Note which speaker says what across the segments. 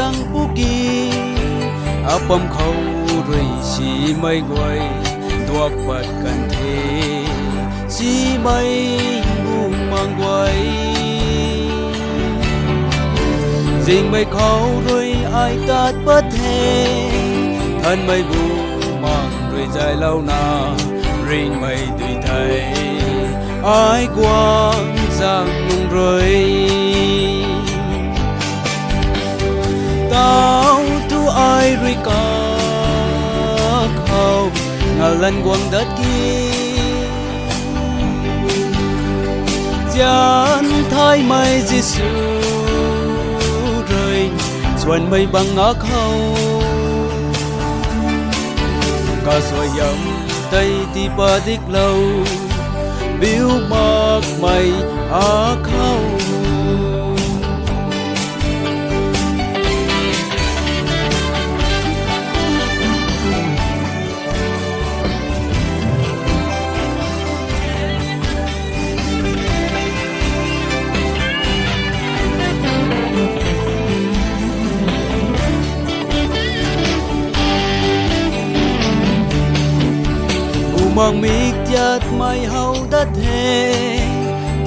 Speaker 1: răng bú kỳ apam khâu rồi si mây quay tuộc bật cần thế si mây buông mang quay dinh mây khâu rồi ai tát bất thế thân mây buông mang rồi dài lâu na rinh mây tùy thầy ai quang giang nung rồi tao tu ai rồi cả khâu ngà lần quang đất kia gian thái mây Giêsu rồi xuân mây bằng ngã khâu cả xoay dầm tây ti ba đích lâu biếu mạc mây á khâu mang miết chát mây hậu đất hè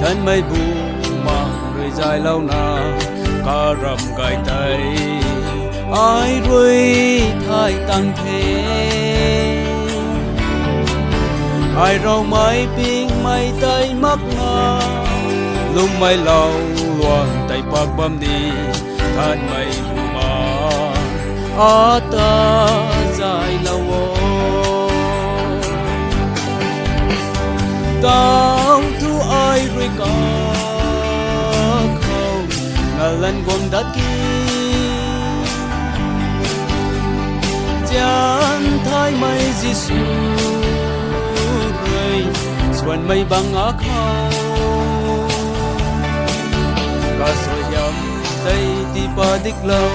Speaker 1: thân mây buông mang rồi dài lâu na ca rầm gai tay ai ruồi thay tăng thế ai rau mây ping mây tay mắc ngà lung mây lâu loan tay bạc băm đi thân mây buông mang ta dài lâu tao thu ai rồi cả khâu ngà lần quang đất kia gian thái mây Giêsu rồi xuân mây bằng ngã khâu cả soi dầm tây ti ba đích lâu